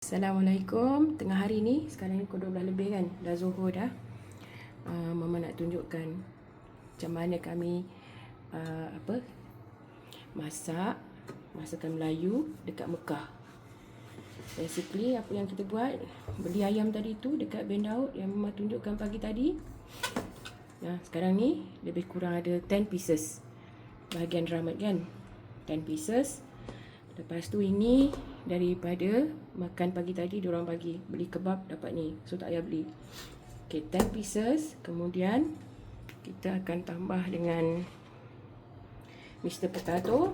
Assalamualaikum. Tengah hari ni, sekarang ni pukul 12 lebih kan. Dah Zuhur dah. Mama nak tunjukkan macam mana kami masak masakan Melayu dekat Mekah. Basically apa yang kita buat, beli ayam tadi tu dekat Ben Daud yang Mama tunjukkan pagi tadi. Sekarang ni lebih kurang ada 10 pieces. Bahagian ramat kan, 10 pieces. Lepas tu ini daripada makan pagi tadi, diorang bagi beli kebab dapat ni, so tak payah beli. Okay, 10 pieces. Kemudian kita akan tambah dengan Mr. Potato.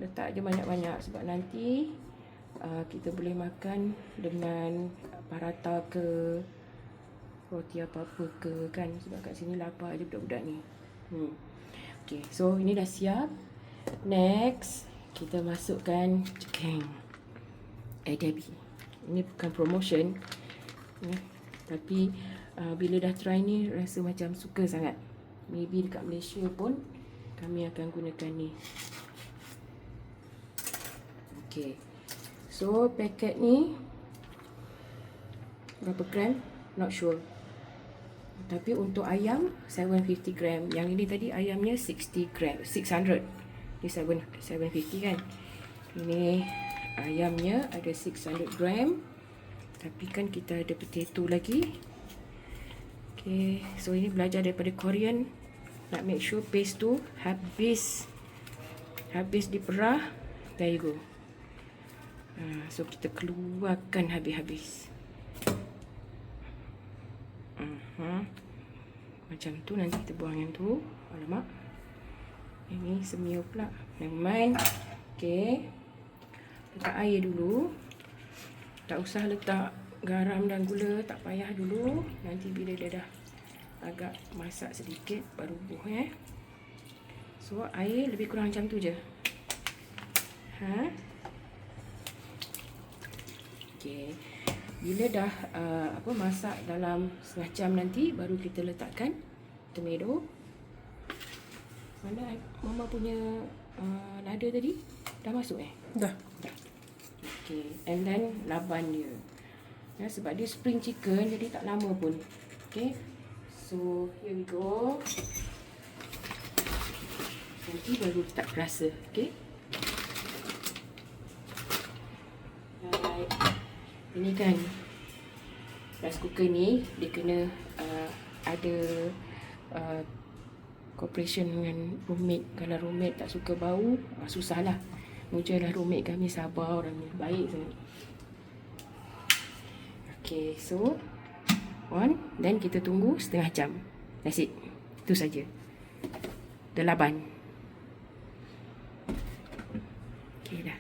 Letak je banyak-banyak sebab nanti kita boleh makan dengan paratha ke roti apa-apa ke kan, sebab kat sini lapar je budak-budak ni. Okay, so ini dah siap. Next, kita masukkan chicken Debbie. Ini bukan promotion, tapi bila dah try ni rasa macam suka sangat. Maybe dekat Malaysia pun kami akan gunakan ni. Okay, so paket ni berapa gram? Not sure. Tapi untuk ayam 750 gram. Yang ini tadi ayamnya 60 gram, 600. Ini 750 kan. Ini ayamnya ada 600 gram. Tapi kan kita ada potato lagi. Okay, so ini belajar daripada Korean. Nak make sure paste tu habis diperah. There you go. So kita keluarkan habis-habis. Macam tu, nanti kita buang yang tu. Alamak, ini semio pula. Never mind. Okay, letak air dulu. Tak usah letak garam dan gula, tak payah dulu. Nanti bila dia dah agak masak sedikit baru buh. So air lebih kurang macam tu je. Okay, bila dah masak dalam setengah jam nanti, baru kita letakkan tomato. Mana Mama punya lada tadi? Dah masuk Dah. Okay, and then laban dia. Sebab dia spring chicken, jadi tak lama pun. Okay, so here we go. Nanti baru tak rasa. Okay. Alright. Ini kan rice cooker ni, dia kena ada cooperation dengan roommate. Kalau roommate tak suka bau, susah lah. Mujalah roommate kami, sabar orang ni, baik sangat. Okay, so on. Then kita tunggu setengah jam. That's it. Itu saja. Dah laban. Okay dah.